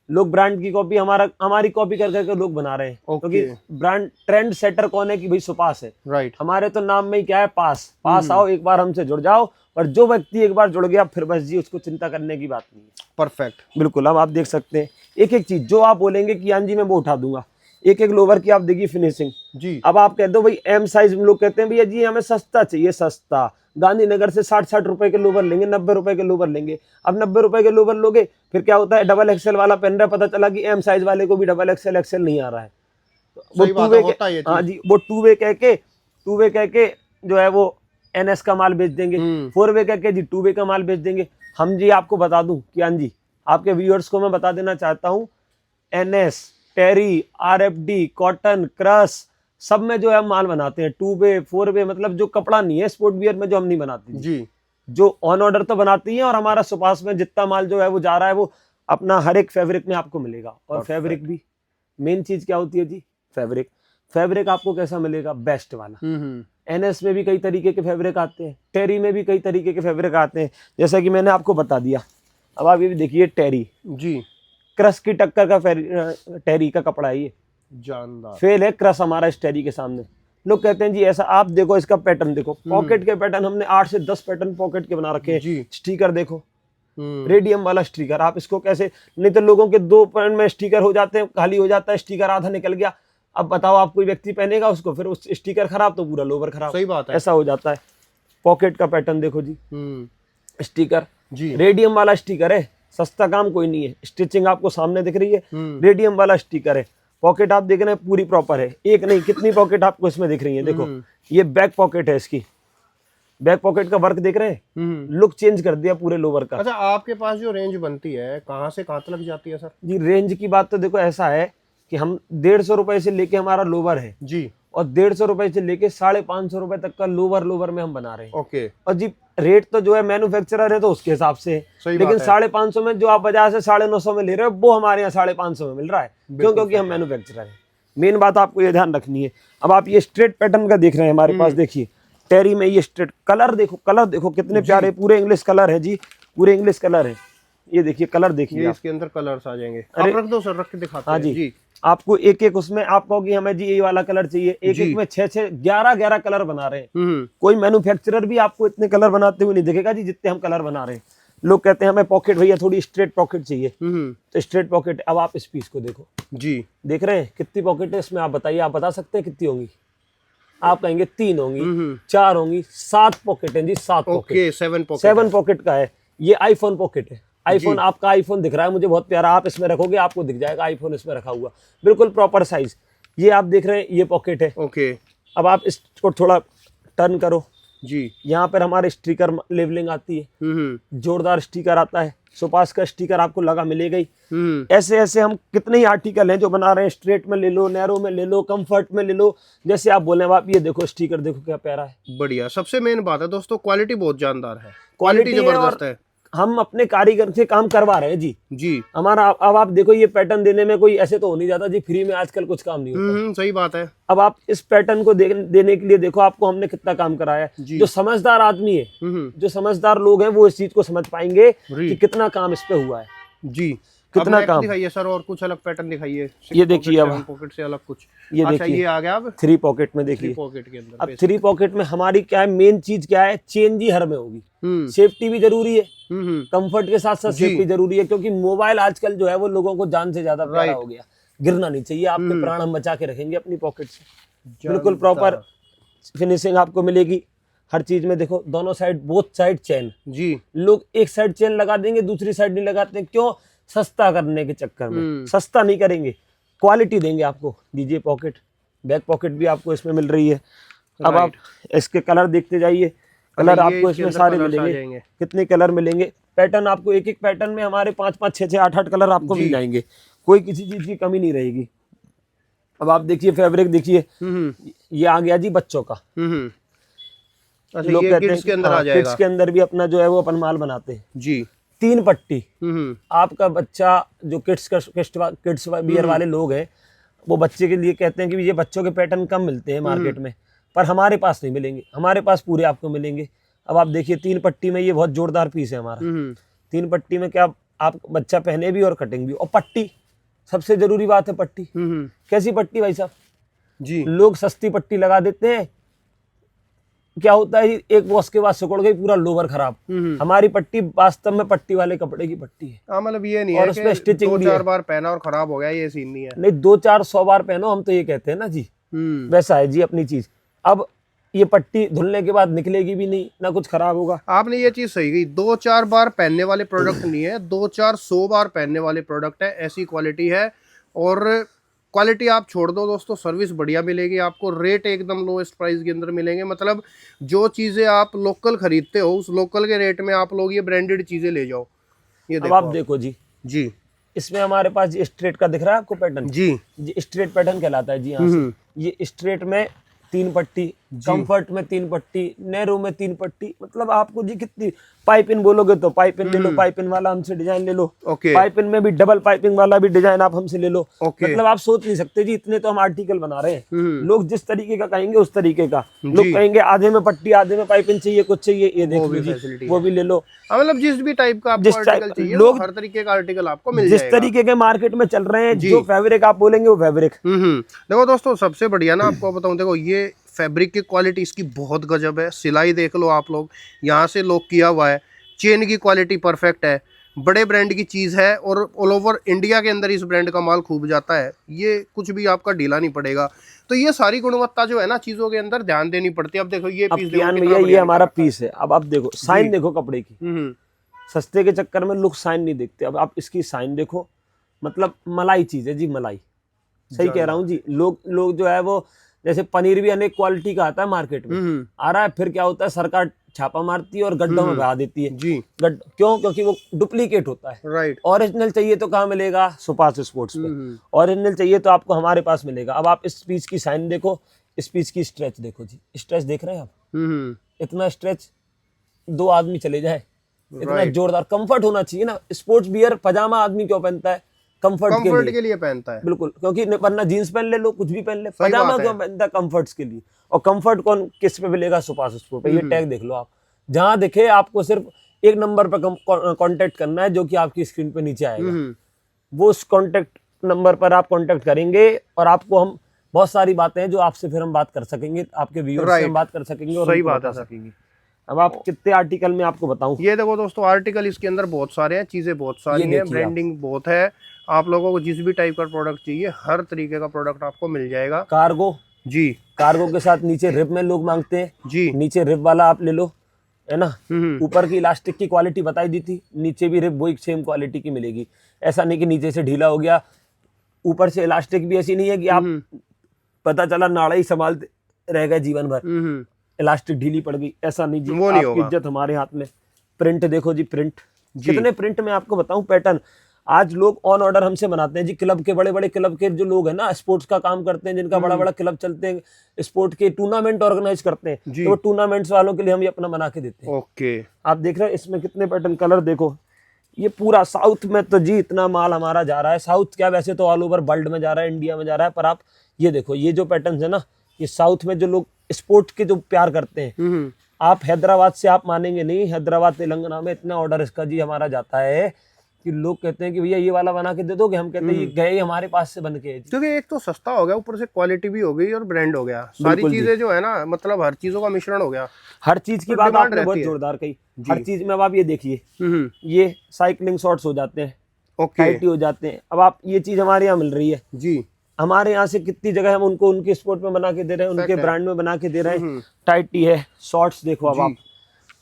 लोग ब्रांड की कॉपी हमारी कॉपी कर करके लोग बना रहे हैं, क्योंकि ब्रांड ट्रेंड सेटर कौन है कि भाई सुपास है। राइट। हमारे तो नाम में ही क्या है, पास आओ, एक बार हमसे जुड़ जाओ, और जो व्यक्ति एक बार जुड़ गया फिर बस जी उसको चिंता करने की बात नहीं है। परफेक्ट। बिल्कुल, अब आप देख सकते हैं एक एक चीज जो आप बोलेंगे कि यान जी मैं वो उठा दूंगा। एक एक लोवर की आप देखिए फिनिशिंग जी। अब आप कहते हो भाई एम साइज में, लोग कहते हैं भैया जी हमें सस्ता चाहिए, सस्ता। गांधीनगर से 60-60 रुपए के लोवर लेंगे, 90 रुपए के लोवर लेंगे। अब 90 रुपए के लोवर लोगे, फिर क्या होता है, XXL वाला पहन रहा है, पता चला कि एम साइज वाले को भी XXL नहीं आ रहा है। वो टू वे, हाँ जी, वो टू वे कह के जो है वो NS का माल बेच देंगे, 4 वे कह के जी 2 वे का माल बेच देंगे। हम जी आपको बता दूं कि हाँ जी, आपके व्यूअर्स को मैं बता देना चाहता हूँ, NS, टेरी, RFD, कॉटन, क्रश, सब में जो है हम माल बनाते हैं। 2 वे, 4 वे, मतलब जो कपड़ा नहीं है स्पोर्ट वियर में जो हम नहीं बनाते जी, जो ऑन ऑर्डर तो बनाती है। और हमारा सुपास में जितना माल जो है वो जा रहा है वो अपना हर एक फैब्रिक में आपको मिलेगा। और फैब्रिक भी मेन चीज क्या होती है जी, फैब्रिक आपको कैसा मिलेगा, बेस्ट वाला। NS में भी कई तरीके के फैब्रिक आते हैं, टेरी में भी कई तरीके के फैब्रिक आते हैं, जैसा कि मैंने आपको बता दिया। अब आप ये भी देखिए, टेरी जी, क्रश की टक्कर का टेरी का कपड़ा है, ये जानदार फेल है क्रश हमारा इस टेरी के सामने। लोग कहते हैं जी ऐसा, आप देखो इसका पैटर्न देखो, पॉकेट के पैटर्न हमने 8 से 10 पैटर्न पॉकेट के बना रखे हैं। स्टिकर देखो, रेडियम वाला स्टिकर, आप इसको कैसे, नहीं तो लोगों के 2 पैंट में स्टिकर हो जाते हैं, खाली हो जाता है, स्टिकर आधा निकल गया। अब बताओ आप कोई व्यक्ति पहनेगा उसको, फिर उस स्टिकर खराब तो पूरा लोवर खराब। सही बात है, ऐसा हो जाता है। पॉकेट का पैटर्न देखो जी, स्टिकर जी। रेडियम वाला स्टिकर है, सस्ता काम कोई नहीं है। स्टिचिंग आपको सामने दिख रही है, रेडियम वाला स्टिकर है। पॉकेट आप देख रहे हैं पूरी प्रॉपर है, एक नहीं कितनी पॉकेट आपको इसमें दिख रही है। देखो ये बैक पॉकेट है, इसकी बैक पॉकेट का वर्क देख रहे हैं, लुक चेंज कर दिया पूरे लोवर का। अच्छा, आपके पास जो रेंज बनती है कहाँ से कहाँ तक जाती है सर? जी रेंज की बात तो देखो ऐसा है कि हम 150 रुपए से लेके हमारा लोवर है जी, और 150 रुपए से लेके 550 रुपए तक का लोवर में हम बना रहे हैं। ओके। और जी रेट तो जो है मैन्युफैक्चरर है तो उसके हिसाब से है, सही लेकिन बात है। 550 में जो आप बाजार से 950 में ले रहे हो वो हमारे यहाँ 550 में मिल रहा है। क्यों? क्योंकि हम मैन्युफैक्चरर है। मेन बात आपको ये ध्यान रखनी है। अब आप ये स्ट्रेट पैटर्न का देख रहे हैं हमारे पास, देखिए टेरी में ये स्ट्रेट कलर देखो कितने प्यारे पूरे इंग्लिश कलर है जी, पूरे इंग्लिश कलर है। ये देखिए कलर देखिए ये आप। इसके अंदर कलर्स आ जाएंगे। अरे- आप रख दो सर, रख के दिखाते हाँ हैं। जी, आपको एक एक उसमें आप कहोगे हमें जी ये वाला कलर चाहिए, एक एक में 6 11 कलर बना रहे हैं। कोई मैन्युफैक्चरर भी आपको इतने कलर बनाते हुए नहीं दिखेगा जी जितने हम कलर बना रहे हैं। लोग कहते हैं हमें पॉकेट भैया थोड़ी स्ट्रेट पॉकेट चाहिए, तो स्ट्रेट पॉकेट। अब आप इस पीस को देखो जी, देख रहे हैं कितनी पॉकेट है इसमें, आप बताइए, आप बता सकते हैं कितनी होंगी? आप कहेंगे 3 होंगी, 4 होंगी, 7 पॉकेट है जी, 7 पॉकेट। Okay, 7 pocket. 7 पॉकेट का है। ये आईफोन पॉकेट है। आईफोन, आपका आईफोन दिख रहा है मुझे बहुत प्यारा, आप इसमें रखोगे आपको दिख जाएगा आईफोन इसमें रखा हुआ, बिल्कुल प्रॉपर साइज। ये आप देख रहे हैं ये पॉकेट है। ओके। अब आप इसको थोड़ा टर्न करो जी, यहाँ पर हमारे स्टिकर लेवलिंग आती है, जोरदार स्टिकर आता है, सुपास का स्टिकर आपको लगा मिलेगा ही। ऐसे ऐसे हम कितने ही आर्टिकल हैं जो बना रहे हैं, स्ट्रेट में ले लो, नैरो में ले लो, कंफर्ट में ले लो, जैसे आप बोले आप ये देखो स्टिकर देखो क्या प्यारा है। बढ़िया। सबसे मेन बात है दोस्तों, क्वालिटी बहुत जानदार है, क्वालिटी जबरदस्त है। हम अपने कारीगर से काम करवा रहे हैं जी। जी, हमारा अब आप देखो ये पैटर्न देने में कोई ऐसे तो हो नहीं जाता जी, फ्री में आजकल कुछ काम नहीं होता। सही बात है। अब आप इस पैटर्न को देने के लिए देखो आपको हमने कितना काम कराया है। जी। जो समझदार आदमी है, जो समझदार लोग हैं वो इस चीज को समझ पाएंगे कि कितना काम इस पे हुआ है। जी, कितना काम दिखाइए सर, और कुछ अलग पैटर्न दिखाइए। ये देखिए अब पॉकेट से अलग कुछ। ये अच्छा, देखिए ये आ गया अब 3 पॉकेट में देखिए। पॉकेट के अंदर अब 3 पॉकेट में हमारी क्या है, मेन चीज क्या है, चेन जी हर में होगी। सेफ्टी भी जरूरी है, कंफर्ट के साथ साथ सेफ्टी जरूरी है, क्योंकि मोबाइल आजकल जो है वो लोगों को जान से ज्यादा प्यारा हो गया। गिरना नहीं चाहिए, आपके प्राण हम बचा के रखेंगे अपनी पॉकेट से। बिल्कुल प्रॉपर फिनिशिंग आपको मिलेगी हर चीज में। देखो दोनों साइड, बोथ साइड चेन। जी, लोग एक साइड चेन लगा देंगे, दूसरी साइड नहीं लगाते, क्यों? सस्ता करने के चक्कर में। सस्ता नहीं करेंगे, क्वालिटी देंगे आपको। दीजिए पॉकेट, बैक पॉकेट भी आपको इसमें मिल रही है। अब आप इसके कलर देखते जाइए, कलर आपको इसमें सारे मिलेंगे। कितने कलर मिलेंगे? पैटर्न आपको एक एक पैटर्न में हमारे 5 6 6 8 कलर आपको मिल जाएंगे, कोई किसी चीज की कमी नहीं रहेगी। अब आप देखिए फैब्रिक देखिए, ये आ गया जी बच्चों का। अच्छा, लोग ये कहते किड्स के अंदर हैं आ जाएगा। किड्स के अंदर भी अपना जो है वो अपन माल बनाते हैं। जी, 3 पट्टी। आपका बच्चा जो किड्स वियर वाले लोग हैं वो बच्चे के लिए कहते हैं कि ये बच्चों के पैटर्न कम मिलते हैं मार्केट में, पर हमारे पास नहीं मिलेंगे, हमारे पास पूरे आपको मिलेंगे। अब आप देखिए 3 पट्टी में ये बहुत जोरदार पीस है हमारा। 3 पट्टी में क्या आप बच्चा पहने भी और कटिंग भी। और पट्टी सबसे जरूरी बात है, पट्टी। कैसी पट्टी भाई साहब? जी, लोग सस्ती पट्टी लगा देते हैं, क्या होता है एक वॉश के बाद सिकुड़ गई, पूरा लोवर खराब। हमारी पट्टी वास्तव में पट्टी वाले कपड़े की पट्टी है। मतलब ये नहीं और है उसमें कि स्टिचिंग 2-4 बार पहना और खराब हो गया, ये सीन नहीं है। नहीं, 2-4 100 बार पहनो, हम तो ये कहते हैं ना जी। वैसा है जी अपनी चीज। अब ये पट्टी धुलने के बाद निकलेगी भी नहीं, ना कुछ खराब होगा। आपने ये चीज सही कही, 2-4 बार पहनने वाले प्रोडक्ट नहीं है, 2-4-100 बार पहनने वाले प्रोडक्ट है। ऐसी क्वालिटी है, और क्वालिटी आप छोड़ दो दोस्तों, सर्विस बढ़िया मिलेगी आपको, रेट एकदम लोएस्ट प्राइस के अंदर मिलेंगे। मतलब जो चीजें आप लोकल खरीदते हो उस लोकल के रेट में आप लोग ये ब्रांडेड चीजें ले जाओ। ये अब आप देखो जी, जी, इसमें हमारे पास ये स्ट्रेट का दिख रहा है आपको पैटर्न। जी, स्ट्रेट पैटर्न कहलाता है जी। यहाँ से ये स्ट्रेट में 3 पट्टी, कंफर्ट में 3 पट्टी, नैरो में 3 पट्टी। मतलब आपको जी कितनी पाइपिंग बोलोगे तो पाइपिंग ले लो, पाइपिंग वाला हमसे डिजाइन ले लो। ओके, पाइपिंग में भी डबल पाइपिंग वाला भी डिजाइन आप हमसे ले लो। ओके, मतलब आप सोच नहीं सकते जी, इतने तो हम आर्टिकल बना रहे हैं। लोग जिस तरीके का कहेंगे उस तरीके का। लोग कहेंगे आधे में पट्टी, आधे में पाइपिंग चाहिए, कुछ चाहिए, ये देख लीजिए, वो भी ले लो। मतलब जिस भी टाइप का आपको आर्टिकल चाहिए, लोग हर तरीके का आर्टिकल आपको मिल जाएगा। जिस तरीके के मार्केट में चल रहे हैं, जो फैब्रिक आप बोलेंगे वो फैब्रिक। देखो दोस्तों, सबसे बढ़िया ना आपको बताऊं, देखो ये फैब्रिक की क्वालिटी इसकी बहुत गजब है। सिलाई देख लो आप लोग, यहाँ से लॉक किया हुआ है, चेन की क्वालिटी परफेक्ट है, बड़े ब्रांड की चीज है और ऑल ओवर इंडिया के अंदर इस ब्रांड का माल खूब जाता है, ये कुछ भी आपका ढीला नहीं पड़ेगा। तो ये सारी गुणवत्ता जो है ना चीजों के अंदर ध्यान देनी पड़ती है। अब देखो ये अब पीस कियान देखो भैया कितना ये हमारा बढ़िया पीस है। अब आप देखो साइन देखो कपड़े की, हम्म सस्ते के चक्कर में लोग साइन नहीं देखते। अब आप इसकी साइन देखो, मतलब मलाई चीज है जी, मलाई। सही कह रहा हूँ जी। लोग जो है वो, जैसे पनीर भी अनेक क्वालिटी का आता है मार्केट में, आ रहा है, फिर क्या होता है सरकार छापा मारती है और गड्ढों में बहा देती है जी क्यों? क्योंकि वो डुप्लीकेट होता है। राइट। ओरिजिनल चाहिए तो कहाँ मिलेगा? सुपास स्पोर्ट्स पे। ओरिजिनल चाहिए तो आपको हमारे पास मिलेगा। अब आप इस पीस की साइन देखो, इस पीस की स्ट्रेच देखो जी, स्ट्रेच देख रहे हैं आप? इतना स्ट्रेच 2 आदमी चले जाए, इतना जोरदार कंफर्ट होना चाहिए ना। स्पोर्ट्स वियर पजामा आदमी क्यों पहनता है? कंफर्ट के लिए पहनता है। बिल्कुल, क्योंकि वरना जीन्स पहन ले, लो कुछ भी पहन ले, पजामा क्यों पहनता है? कंफर्ट्स के लिए। और कंफर्ट कौन किस पे मिलेगा? सुपास स्पोर्ट पे। ये टैग देख लो आप, जहां दिखे आपको सिर्फ एक नंबर पर कांटेक्ट करना है, जो कि आपकी स्क्रीन पे नीचे आएगा। वो उस कांटेक्ट नंबर पर आप कांटेक्ट करेंगे और आपको हम बहुत सारी बातें हैं जो आपसे फिर हम बात कर सकेंगे, आपके व्यूअर्स से हम बात कर सकेंगे और सही उनको बात है बता सकेंगे। अब आप कितने आर्टिकल में आपको बताऊं? ये देखो दोस्तों, आर्टिकल इसके अंदर बहुत सारे हैं, चीजें बहुत सारी हैं, ब्रांडिंग बहुत है। आप लोगों को जिस भी टाइप का प्रोडक्ट चाहिए, हर तरीके का प्रोडक्ट आपको मिल जाएगा। कार्गो जी, कार्गो के साथ नीचे रिब में लोग मांगते हैं जी, नीचे रिब वाला आप ले लो, है ना। ऊपर की इलास्टिक की क्वालिटी बताई दी थी, नीचे भी रिब वही सेम क्वालिटी की मिलेगी। ऐसा नहीं कि नीचे से ढीला हो गया, ऊपर से इलास्टिक भी ऐसी नहीं है कि आप पता चला नाड़ा ही संभालते रह गए जीवन भर, इलास्टिक ढीली पड़ गई, ऐसा नहीं जी। वो नहीं आपकी होगा। इज्जत हमारे हाथ में। प्रिंट देखो जी, प्रिंट कितने प्रिंट में आपको बताऊं पैटर्न। आज लोग ऑन ऑर्डर हमसे बनाते हैं जी। क्लब के बड़े बड़े क्लब के जो लोग हैं ना, स्पोर्ट्स का काम करते हैं, जिनका बड़ा बड़ा क्लब चलते हैं, स्पोर्ट के टूर्नामेंट ऑर्गेनाइज करते हैं, तो वो टूर्नामेंट्स वालों के लिए हम ये अपना बना के देते हैं। ओके, आप देख रहे हैं इसमें कितने पैटर्न, कलर देखो। ये पूरा साउथ में तो जी इतना माल हमारा जा रहा है। साउथ क्या, वैसे तो ऑल ओवर वर्ल्ड में जा रहा है, इंडिया में जा रहा है, पर आप ये देखो, ये जो पैटर्न है ना, ये साउथ में जो लोग स्पोर्ट के जो प्यार करते हैं, आप हैदराबाद से आप मानेंगे नहीं, हैदराबाद तेलंगाना में इतना ऑर्डर इसका जी हमारा जाता है कि लोग कहते हैं कि भैया ये वाला बना के दे दोगे? हम कहते हैं ये गए हमारे पास से बन के। क्योंकि एक तो सस्ता हो गया, ऊपर से क्वालिटी भी हो गई और ब्रांड हो गया, सारी चीजें जो है ना, मतलब हर चीजों का मिश्रण हो गया। हर चीज की बात आपने बहुत जोरदार कही, हर चीज में। अब आप ये देखिए, ये साइकिलिंग शॉर्ट्स हो जाते हैं, टाइटी हो जाते हैं। अब आप ये चीज हमारे यहाँ मिल रही है जी, हमारे यहाँ से कितनी जगह हम उनको उनके स्पोर्ट में बना के दे रहे हैं, उनके ब्रांड में बना के दे रहे हैं। टाइटी है, शॉर्ट्स देखो। अब आप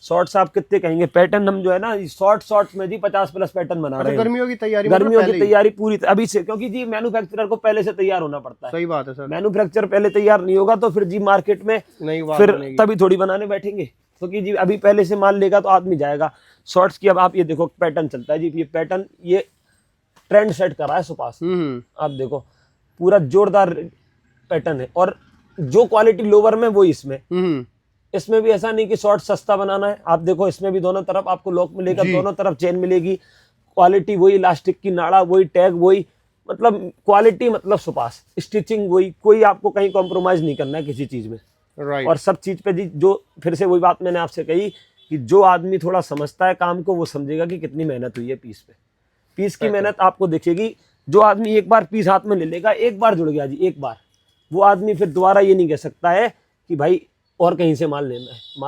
शॉर्ट्स आप कितने कहेंगे? पैटर्न हम जो है ना, शॉर्ट्स में जी 50+ पैटर्न बना रहे हैं। गर्मियों की तैयारी, गर्मियों की तैयारी पूरी अभी से, क्योंकि जी मैन्युफैक्चरर को पहले से तैयार होना पड़ता है। सही बात है सर। मैन्युफैक्चर पहले तैयार नहीं होगा तो फिर जी मार्केट में फिर तभी थोड़ी बनाने बैठेंगे, क्योंकि जी अभी पहले से माल लेगा तो आदमी जाएगा। शॉर्ट्स की अब आप ये देखो पैटर्न चलता है जी, ये पैटर्न ये ट्रेंड सेट कर रहा है सुपास। आप देखो पूरा जोरदार पैटर्न है, और जो क्वालिटी लोअर में वो इसमें भी ऐसा नहीं कि शॉर्ट सस्ता बनाना है। आप देखो इसमें भी दोनों तरफ आपको लॉक मिलेगा, दोनों तरफ चेन मिलेगी, क्वालिटी वही, इलास्टिक की नाड़ा वही, टैग वही, मतलब क्वालिटी मतलब सुपास, स्टिचिंग वही, कोई आपको कहीं कॉम्प्रोमाइज नहीं करना है किसी चीज में। और सब चीज पे जी, जो फिर से वही बात मैंने आपसे कही कि जो आदमी थोड़ा समझता है काम को, वो समझेगा कि कितनी मेहनत हुई है पीस पे। पीस की मेहनत आपको दिखेगी। जो आदमी एक बार पीस हाथ में ले लेगा, एक बार जुड़ गया जी, एक बार, वो आदमी फिर दोबारा ये नहीं कह सकता है कि भाई और कहीं से माल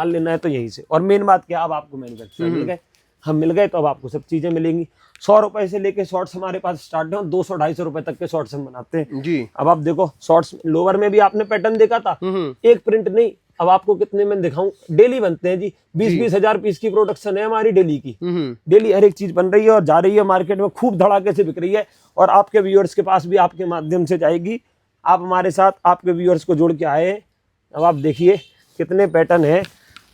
लेना है तो यहीं से। और मेन बात क्या, अब आपको मैन्युफैक्चरर मिल गए, हम मिल गए, तो अब आपको सब चीजें मिलेंगी। 100 रुपए से लेके शॉर्ट्स हमारे पास स्टार्ट है, 200-250 रुपए तक के शॉर्ट्स हम बनाते हैं जी। अब आप देखो शॉर्ट्स लोअर में भी आपने पैटर्न देखा था, एक प्रिंट नहीं, अब आपको कितने में दिखाऊं, डेली बनते हैं जी। 20-20 हजार पीस की प्रोडक्शन है हमारी डेली की। डेली हर एक चीज बन रही है और जा रही है मार्केट में, खूब धड़ाके से बिक रही है, और आपके व्यूअर्स के पास भी आपके माध्यम से जाएगी। आप हमारे साथ आपके व्यूअर्स को जोड़ के आए। अब आप देखिए कितने पैटर्न है,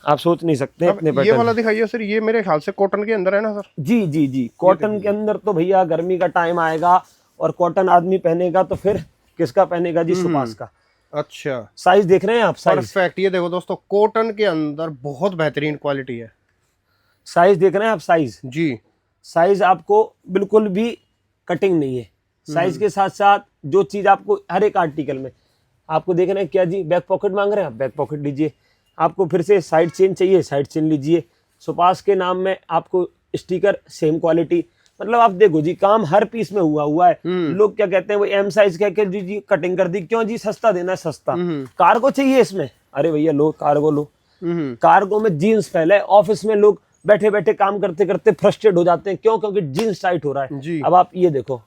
आप सोच नहीं सकते इतने पैटर्न। ये वाला दिखाइए सर, ये मेरे ख्याल से कॉटन के अंदर है ना सर? जी जी जी, कॉटन के अंदर तो भैया गर्मी का टाइम आएगा और कॉटन आदमी पहनेगा तो फिर किसका पहनेगा जी? सुपास का। अच्छा, साइज देख रहे हैं आप? Size perfect. ये देखो दोस्तों, कॉटन के अंदर बहुत बेहतरीन क्वालिटी है। साइज देख रहे हैं आप? साइज जी, साइज आपको बिल्कुल भी कटिंग नहीं है। साइज के साथ साथ जो चीज आपको हर एक आर्टिकल में आपको देखना है क्या जी, बैक पॉकेट मांग रहे हैं आप, बैक पॉकेट लीजिए। आपको फिर से साइड चेन चाहिए, साइड चेन लीजिए। सुपास के नाम में आपको स्टिकर सेम क्वालिटी, मतलब आप देखो जी काम हर पीस में हुआ है। लोग क्या कहते हैं, वो एम साइज कह के जी कटिंग कर दी, क्यों जी? सस्ता देना है, सस्ता। कार्गो चाहिए इसमें, अरे भैया लो कार्गो लो। कार्गो में जीन्स पहले, ऑफिस में लोग बैठे बैठे काम करते करते फ्रस्ट्रेट हो जाते हैं। क्यों? क्योंकि जीन्स टाइट हो रहा है। जी। अब आप ये देखो,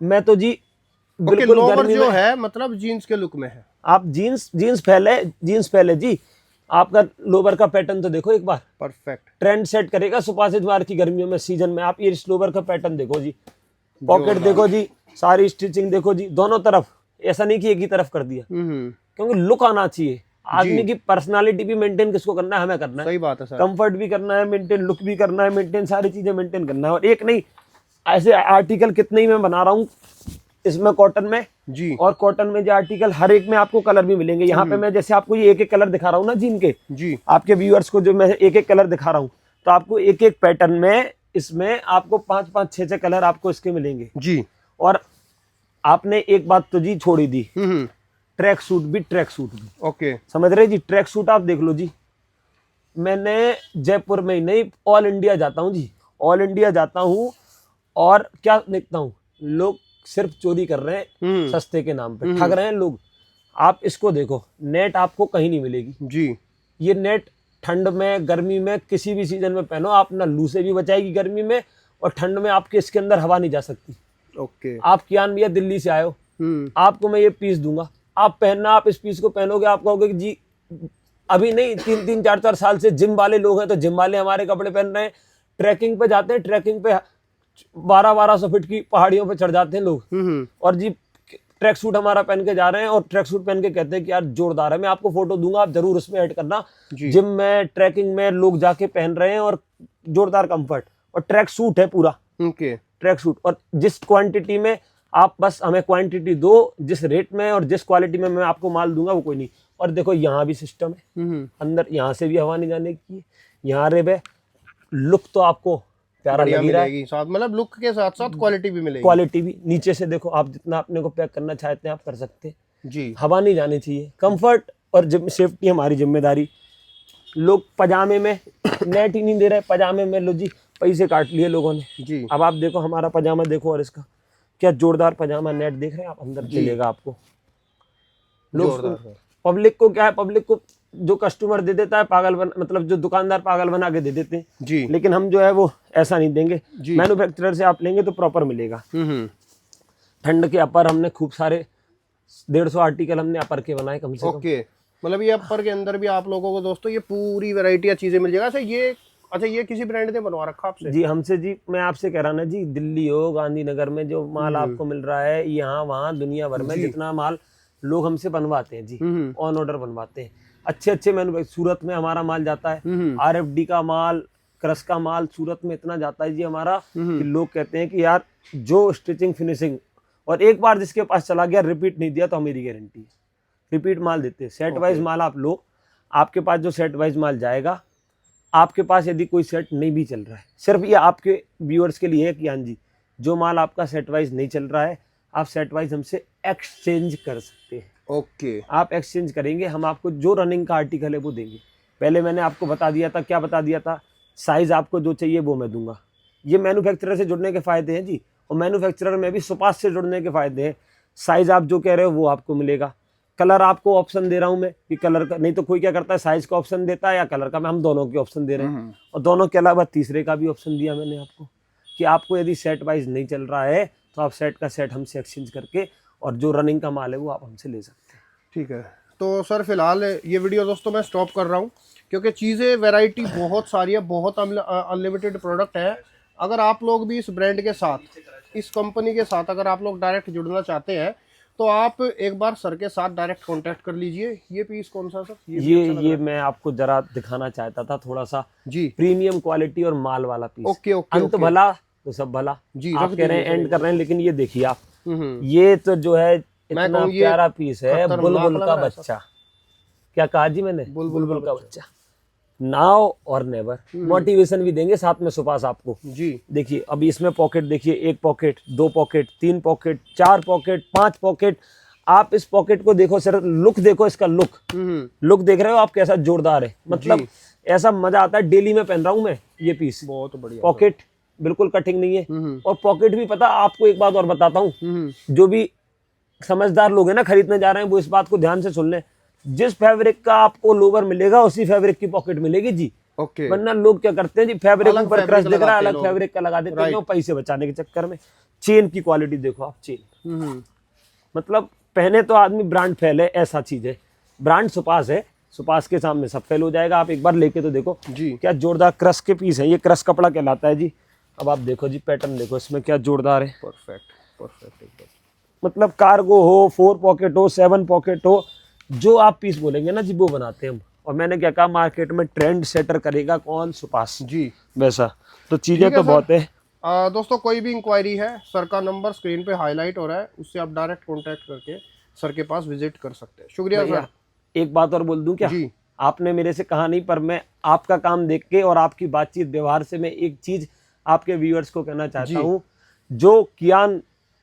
मैं तो जी ओके, बिल्कुल लोवर गर्मी जो में, है मतलब जीन्स के लुक में है। आप जीन्स पहले जी, आपका लोवर का पैटर्न तो देखो एक बार, परफेक्ट, ट्रेंड सेट करेगा सुपास इस बार की गर्मियों में सीजन में। आप ये इस लोवर का पैटर्न देखो जी, पॉकेट देखो जी, सारी स्टिचिंग देखो जी, दोनों तरफ, ऐसा नहीं कि एक ही तरफ कर दिया, क्योंकि लुक आना चाहिए। आदमी की पर्सनालिटी भी मेंटेन किसको करना है? हमें करना है। सही बात है सर। कंफर्ट भी करना है मेंटेन, लुक भी करना है मेंटेन, सारी चीजें मेंटेन करना है। और एक नहीं, ऐसे आर्टिकल कितने ही मैं बना रहा हूँ इसमें कॉटन में जी। और कॉटन में जो आर्टिकल, हर एक में आपको कलर भी मिलेंगे। यहाँ पे मैं जैसे आपको ये एक एक कलर दिखा रहा हूँ ना जीन के, जी। आपके व्यूअर्स को जो मैं एक एक कलर दिखा रहा हूँ, तो आपको एक एक पैटर्न में इसमें आपको 5-5 6-6 कलर आपको इसके मिलेंगे जी। और आपने एक बात तो जी छोड़ी दी, ट्रैक सूट भी। ओके। समझ रहे जी? ट्रैक सूट आप देख लो जी, मैंने जयपुर में ही नहीं, ऑल इंडिया जाता हूँ जी, ऑल इंडिया जाता हूँ और क्या देखता हूँ, लोग सिर्फ चोरी कर रहे हैं सस्ते के नाम पे, ठग रहे हैं लोग। आप इसको देखो, नेट आपको कहीं नहीं मिलेगी जी। ये नेट ठंड में, गर्मी में, किसी भी सीजन में पहनो आप, ना लू से भी बचाएगी गर्मी में, और ठंड में आपके इसके अंदर हवा नहीं जा सकती। ओके। आप कियान भैया दिल्ली से आए हो, आपको मैं ये पीस दूंगा, आप पहनना, आप इस पीस को पहनोगे, आप कहोगे कि जी, अभी नहीं 3-3 4-4 साल से जिम वाले लोग हैं तो जिम वाले हमारे कपड़े पहन रहे हैं, ट्रैकिंग पे जाते हैं, ट्रैकिंग पे 1200 फीट की पहाड़ियों पे चढ़ जाते हैं लोग, और जी ट्रैक सूट हमारा पहन के जा रहे हैं और ट्रैक सूट पहन के कहते हैं कि यार जोरदार है। मैं आपको फोटो दूंगा, आप जरूर उसमें ऐड करना। जिम में, ट्रैकिंग में लोग जाके पहन रहे हैं और जोरदार कंफर्ट, और ट्रैक सूट है पूरा। ओके। ट्रैक सूट, और जिस क्वांटिटी में आप बस हमें क्वांटिटी दो, जिस रेट में और जिस क्वालिटी में मैं आपको माल दूंगा वो कोई नहीं। और देखो यहाँ भी सिस्टम है, अंदर यहाँ से भी हवा नहीं जाने की, यहाँ रे बे, लुक तो आपको प्यारा लग रहा है, साथ मतलब लुक के साथ साथ क्वालिटी भी मिलेगी। क्वालिटी भी। नीचे से देखो, आप जितना अपने को पैक करना चाहते हैं आप कर सकते हैं जी। हवा नहीं जानी चाहिए, कंफर्ट और सेफ्टी हमारी जिम्मेदारी। लोग पजामे में नेट ही नहीं दे रहे, पजामे में लो जी पैसे काट लिए लोगों ने जी। अब आप देखो हमारा पजामा देखो, और इसका क्या जोरदार पजामा, नेट देख रहे हैं आप, अंदर चलेगा आपको। लोग पब्लिक को क्या है, पब्लिक को जो कस्टमर दे देता है पागल मतलब जो दुकानदार पागल बना के दे देते हैं जी। लेकिन हम जो है वो ऐसा नहीं देंगे। मैन्युफैक्चरर से आप लेंगे तो प्रॉपर मिलेगा। ठंड के अपर हमने खूब सारे 150 आर्टिकल हमने अपर के बनाए कम से कम। ओके, मतलब ये अपर के अंदर भी आप लोगों को दोस्तों ये पूरी वैरायटी चीजें मिल जाएगा। अच्छा ये किसी ब्रांड ने बनवा रखा आपसे? जी हमसे जी, मैं आपसे कह रहा ना जी, दिल्ली हो, गांधीनगर में जो माल आपको मिल रहा है, यहाँ वहाँ दुनिया भर में जितना माल लोग हमसे बनवाते हैं जी, ऑन ऑर्डर बनवाते हैं। अच्छे सूरत में हमारा माल जाता है, RFD का माल, क्रश का माल सूरत में इतना जाता है जी हमारा कि लोग कहते हैं कि यार जो स्टिचिंग फिनिशिंग, और एक बार जिसके पास चला गया रिपीट नहीं दिया तो मेरी गारंटी है, रिपीट माल देते हैं। सेट वाइज माल आप लो, आपके पास जो सेट वाइज माल जाएगा, आपके पास यदि कोई सेट नहीं भी चल रहा है, सिर्फ ये आपके व्यूअर्स के लिए है कि हाँ जी जो माल आपका सेट वाइज नहीं चल रहा है आप सेट वाइज हमसे एक्सचेंज कर सकते हैं। ओके। आप एक्सचेंज करेंगे, हम आपको जो रनिंग का आर्टिकल है वो देंगे। पहले मैंने आपको बता दिया था, क्या बता दिया था, साइज आपको जो चाहिए वो मैं दूंगा। ये मैन्युफैक्चरर से जुड़ने के फायदे हैं जी, और मैन्युफैक्चरर में भी सुपास से जुड़ने के फायदे हैं। साइज आप जो कह रहे हो वो आपको मिलेगा। कलर आपको ऑप्शन दे रहा हूँ मैं कि कलर का, नहीं तो कोई क्या करता है साइज का ऑप्शन देता है या कलर का, हम दोनों के ऑप्शन दे रहे हैं। और दोनों के अलावा तीसरे का भी ऑप्शन दिया मैंने आपको कि आपको यदि सेट वाइज नहीं चल रहा है तो आप सेट का सेट हमसे एक्सचेंज करके और जो रनिंग का माल है वो आप हमसे ले सकते हैं। ठीक है, तो सर फिलहाल ये वीडियो दोस्तों मैं स्टॉप कर रहा हूँ क्योंकि चीज़ें वैरायटी बहुत सारी है, बहुत अनलिमिटेड प्रोडक्ट है। अगर आप लोग भी इस ब्रांड के साथ, इस कंपनी के साथ अगर आप लोग डायरेक्ट जुड़ना चाहते हैं तो आप एक बार सर के साथ डायरेक्ट कांटेक्ट कर लीजिए। ये पीस कौन सा सर? ये मैं आपको जरा दिखाना चाहता था, थोड़ा सा जी प्रीमियम क्वालिटी और माल वाला पीस। Okay okay. अंत भला तो सब भला जी, आप कह रहे हैं एंड कर रहे हैं, लेकिन ये देखिए आप, हम्म। ये तो जो है इतना कहूँ प्यारा पीस है, बुलबुल का लग रहा है बच्चा। क्या कहा जी मैंने? बुलबुल का बच्चा। नाउ और नेवर, मोटिवेशन भी देंगे साथ में सुपास आपको। जी देखिए अभी इसमें पॉकेट देखिए, 1 pocket, 2 pocket, 3 pocket, 4 pocket, 5 pocket. आप इस पॉकेट को देखो सर, लुक देखो इसका, लुक देख रहे हो आप कैसा जोरदार है, मतलब ऐसा मजा आता है। डेली में पहन रहा हूं मैं ये पीस, बहुत बढ़िया। पॉकेट बिल्कुल कटिंग नहीं है, और पॉकेट भी पता आपको एक बात और बताता हूँ, जो भी समझदार लोग हैं ना खरीदने जा रहे हैं वो इस बात को ध्यान से सुन लें। जिस फैब्रिक का आपको लोवर मिलेगा उसी फैब्रिक की पॉकेट मिलेगी जी। ओके। वरना लोग क्या करते हैं जी, फैब्रिक अलग ऊपर fabric क्रश दिख रहा है, लगाते हैं अलग लोग। फैब्रिक का लगा देते हैं, Right. क्यों? पैसे बचाने के चक्कर में। चेन की क्वालिटी देखो आप, चेन मतलब पहने तो आदमी ब्रांड फेल है, ऐसा चीज है। ब्रांड सुपास है, सुपास के सामने सब फेल हो जाएगा। आप एक बार लेके तो देखो जी। क्या जोरदार क्रश के पीस है, ये क्रश कपड़ा कहलाता है जी। अब आप देखो जी, पैटर्न देखो इसमें क्या जोरदार है। परफेक्ट परफेक्ट एकदम। मतलब कार्गो हो, 4 पॉकेट हो, 7 पॉकेट हो, जो आप पीस बोलेंगे ना जी वो बनाते हैं हम। और मैंने क्या कहा, मार्केट में ट्रेंड सेटर करेगा कौन? सुपास। जी वैसा तो चीजें ठीक है तो सर। बहुत है। दोस्तों कोई भी इंक्वायरी है, सर का नंबर स्क्रीन पे हाईलाइट हो रहा है, उससे आप डायरेक्ट कांटेक्ट करके सर के पास विजिट कर सकते हैं। शुक्रिया भैया सर। एक बात और बोल दूं क्या? जी आपने मेरे से कहा नहीं, पर मैं आपका काम देख के और आपकी बातचीत व्यवहार से मैं एक चीज आपके व्यूअर्स को कहना चाहता जी। हूं। जो कियान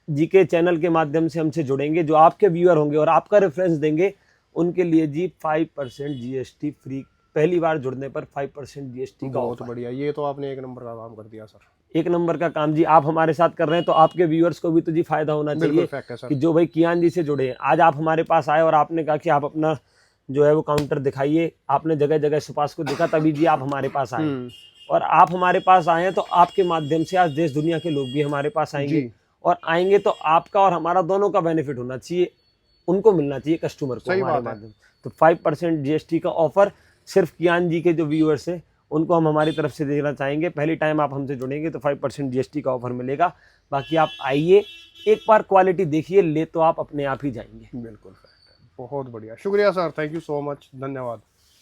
जी के चैनल के माध्यम से हमसे जुड़ेंगे, जो आपके व्यूअर होंगे और आपका रेफरेंस देंगे, उनके लिए जी 5% जीएसटी फ्री। पहली बार जुड़ने पर 5% जीएसटी का बहुत ऑफर। बढ़िया, ये तो आपने एक नंबर का काम कर दिया सर। एक नंबर का काम जी आप हमारे साथ कर रहे हैं, तो आपके व्यूअर्स को भी तो जी फायदा होना बिल्कुल चाहिए फैक्ट है सर। कि जो भाई कियान जी से जुड़े हैं। आज आप हमारे पास आए और आपने कहा कि आप अपना जो है वो काउंटर दिखाइए, आपने जगह जगह सुपास को देखा, तभी जी आप हमारे पास आए। और आप हमारे पास आए हैं तो आपके माध्यम से आज देश दुनिया के लोग भी हमारे पास आएंगे। जी और आएंगे तो आपका और हमारा दोनों का बेनिफिट होना चाहिए, उनको मिलना चाहिए, कस्टमर को सही हमारे बात है। माध्यम। तो 5% जीएसटी का ऑफर सिर्फ कियान जी के जो व्यूअर्स हैं उनको हम हमारी तरफ से देना चाहेंगे। पहली टाइम आप हमसे जुड़ेंगे तो 5% जीएसटी का ऑफर मिलेगा। बाकी आप आइए, एक बार क्वालिटी देखिए, ले तो आप अपने आप ही जाएंगे। बिल्कुल फैक्ट है। बहुत बढ़िया, शुक्रिया sir, thank you so much, धन्यवाद।